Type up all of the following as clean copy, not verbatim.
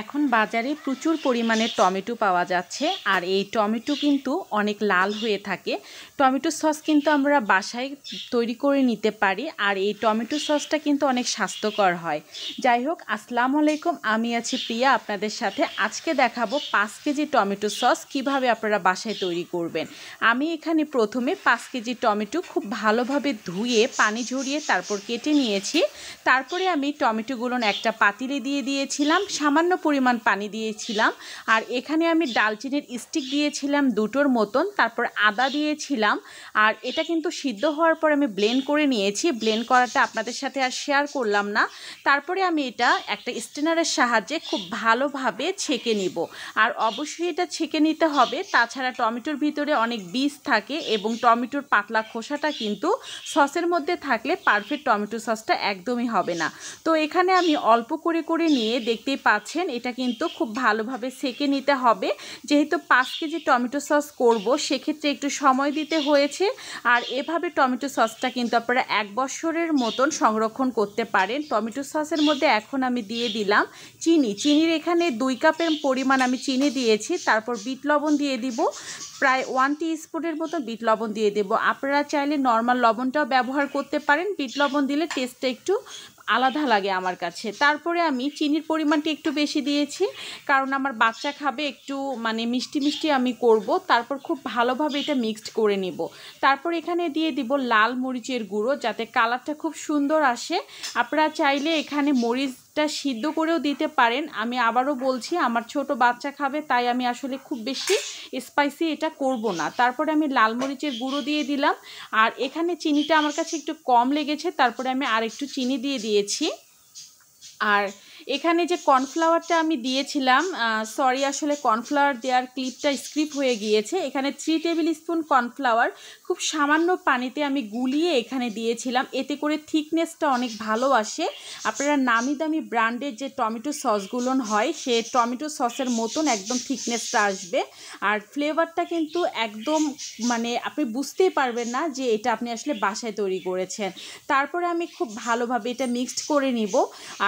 এখন বাজারে প্রচুর পরিমাণে টমেটো পাওয়া যাচ্ছে আর এই টমেটো কিন্তু অনেক লাল হয়ে থাকে। টমেটো সস কিন্তু আমরা বাসায় তৈরি করে নিতে পারি আর এই টমেটো সসটা কিন্তু অনেক স্বাস্থ্যকর হয়। যাই হোক, আসসালামু আলাইকুম, আমি আছি প্রিয়া আপনাদের সাথে। আজকে দেখাবো 5 কেজি টমেটো সস কিভাবে আপনারা বাসায় তৈরি করবেন। আমি এখানে প্রথমে 5 কেজি টমেটো খুব ভালোভাবে ধুয়ে পানি ঝরিয়ে তারপর কেটে নিয়েছি। তারপরে আমি টমেটোগুলো একটা পাতিলে দিয়ে দিয়েছিলাম, সামান্য পরিমাণ পানি দিয়েছিলাম আর এখানে আমি ডালচিনির স্টিক দিয়েছিলাম 2টোর মতন, তারপর আদা দিয়েছিলাম। আর এটা কিন্তু সিদ্ধ হওয়ার পর আমি ব্লেন্ড করে নিয়েছি। ব্লেন্ড করাটা আপনাদের সাথে আর শেয়ার করলাম না। তারপরে আমি এটা একটা স্ট্রেনারের সাহায্যে খুব ভালোভাবে ছেঁকে নিব। আর অবশ্যই এটা ছেঁকে নিতে হবে, তাছাড়া টমেটোর ভিতরে অনেক বীজ থাকে এবং টমেটোর পাতলা খোসাটা কিন্তু সসের মধ্যে থাকলে পারফেক্ট টমেটো সসটা একদমই হবে না। তো এখানে আমি অল্প করে করে নিয়ে দেখতেই পাচ্ছেন এটা কিন্তু খুব ভালোভাবে সেঁকে নিতে হবে। যেহেতু 5 কেজি টমেটো সস করব, সেক্ষেত্রে একটু সময় দিতে হয়েছে। আর এভাবে টমেটো সসটা কিন্তু আপনারা 1 বছরের মতন সংরক্ষণ করতে পারেন। টমেটো সসের মধ্যে এখন আমি দিয়ে দিলাম চিনির এখানে 2 কাপের পরিমাণ আমি চিনি দিয়েছি। তারপর বিট লবণ দিয়ে দিব, প্রায় 1 টিস্পুনের মতো বিট লবণ দিয়ে দেব। আপনারা চাইলে নর্মাল লবণটাও ব্যবহার করতে পারেন, বিট লবণ দিলে টেস্টটা একটু আলাদা লাগে আমার কাছে। তারপরে আমি চিনির পরিমাণটা একটু বেশি দিয়েছি, কারণ আমার বাচ্চা খাবে, একটু মিষ্টি মিষ্টি আমি করব। তারপর খুব ভালোভাবে এটা মিক্সড করে নিব। তারপর এখানে দিয়ে দিব লাল মরিচের গুঁড়ো, যাতে কালারটা খুব সুন্দর আসে। আপনারা চাইলে এখানে মরিচটা সিদ্ধ করেও দিতে পারেন। আমি আবারও বলছি, আমার ছোট বাচ্চা খাবে, তাই আমি আসলে খুব বেশি স্পাইসি এটা করব না। তারপরে আমি লাল মরিচের গুঁড়ো দিয়ে দিলাম। আর এখানে চিনিটা আমার কাছে একটু কম লেগেছে, তারপরে আমি আর একটু চিনি দিয়ে দিয়েছি। আর এখানে যে কর্নফ্লাওয়ারটা আমি দিয়েছিলাম, সরি, আসলে কর্নফ্লাওয়ার দেওয়ার ক্লিপটা স্কিপ হয়ে গিয়েছে। এখানে 3 টেবিল স্পুন কর্নফ্লাওয়ার খুব সামান্য পানিতে আমি গুলিয়ে এখানে দিয়েছিলাম, এতে করে থিকনেসটা অনেক ভালো আসে। আপনারা নামি দামি ব্র্যান্ডের যে টমেটো সসগুলো হয়, সে টমেটো সসের মতন একদম থিকনেসটা আসবে। আর ফ্লেভারটা কিন্তু একদম আপনি বুঝতেই পারবেন না যে এটা আপনি আসলে বাসায় তৈরি করেছেন। তারপরে আমি খুব ভালোভাবে এটা মিক্সড করে নিব।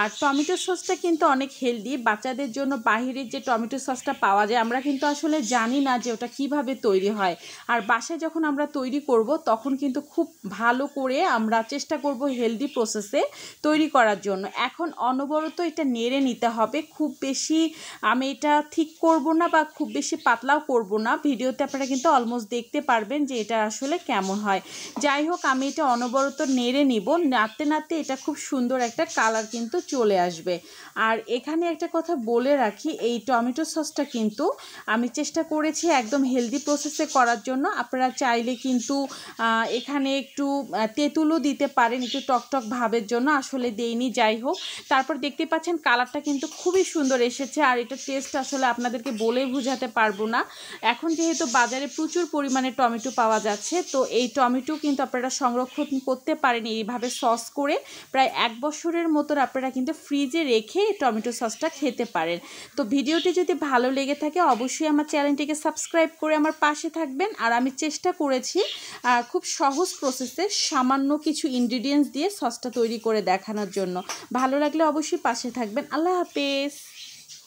আর টমেটো সসটা কিন্তু অনেক হেলদি বাচ্চাদের জন্য। বাহিরের যে টমেটো সসটা পাওয়া যায়, আমরা কিন্তু আসলে জানি না যে ওটা কিভাবে তৈরি হয়। আর বাসায় যখন আমরা তৈরি করব, তখন কিন্তু খুব ভালো করে আমরা চেষ্টা করব হেলদি প্রসেসে তৈরি করার জন্য। এখন অনবরত এটা নেড়ে নিতে হবে। খুব বেশি আমি এটা ঠিক করব না বা খুব বেশি পাতলাও করব না। ভিডিওতে আপনারা কিন্তু অলমোস্ট দেখতে পারবেন যে এটা আসলে কেমন হয়। যাই হোক, আমি এটা অনবরত নেড়ে নিব। নাড়তে নাড়তে এটা খুব সুন্দর একটা কালার কিন্তু চলে আসবে। আর এখানে একটা কথা বলে রাখি, এই টমেটো সসটা কিন্তু আমি চেষ্টা করেছি একদম হেলদি প্রসেসে করার জন্য। আপনারা চাইলে কিন্তু এখানে একটু তেঁতুলও দিতে পারেন, একটু টকটক ভাবের জন্য, আসলে দেইনি। যাই হোক, তারপর দেখতে পাচ্ছেন কালারটা কিন্তু খুবই সুন্দর এসেছে। আর এটা টেস্ট আসলে আপনাদেরকে বলেই বোঝাতে পারবো না। এখন যেহেতু বাজারে প্রচুর পরিমাণে টমেটো পাওয়া যাচ্ছে, তো এই টমেটো কিন্তু আপনারা সংরক্ষণ করতে পারেন এইভাবে সস করে। প্রায় 1 বছরের মতন আপনারা কিন্তু ফ্রিজে রেখে টমেটো সসটা খেতে পারেন। তো ভিডিওটি যদি ভালো লেগে থাকে, অবশ্যই আমার চ্যানেলটিকে সাবস্ক্রাইব করে আমার পাশে থাকবেন। আর আমি চেষ্টা করেছি খুব সহজ প্রসেসে সামান্য কিছু ইনগ্রিডিয়েন্টস দিয়ে সসটা তৈরি করে দেখানোর জন্য। ভালো লাগলে অবশ্যই পাশে থাকবেন। আল্লাহ হাফেজ।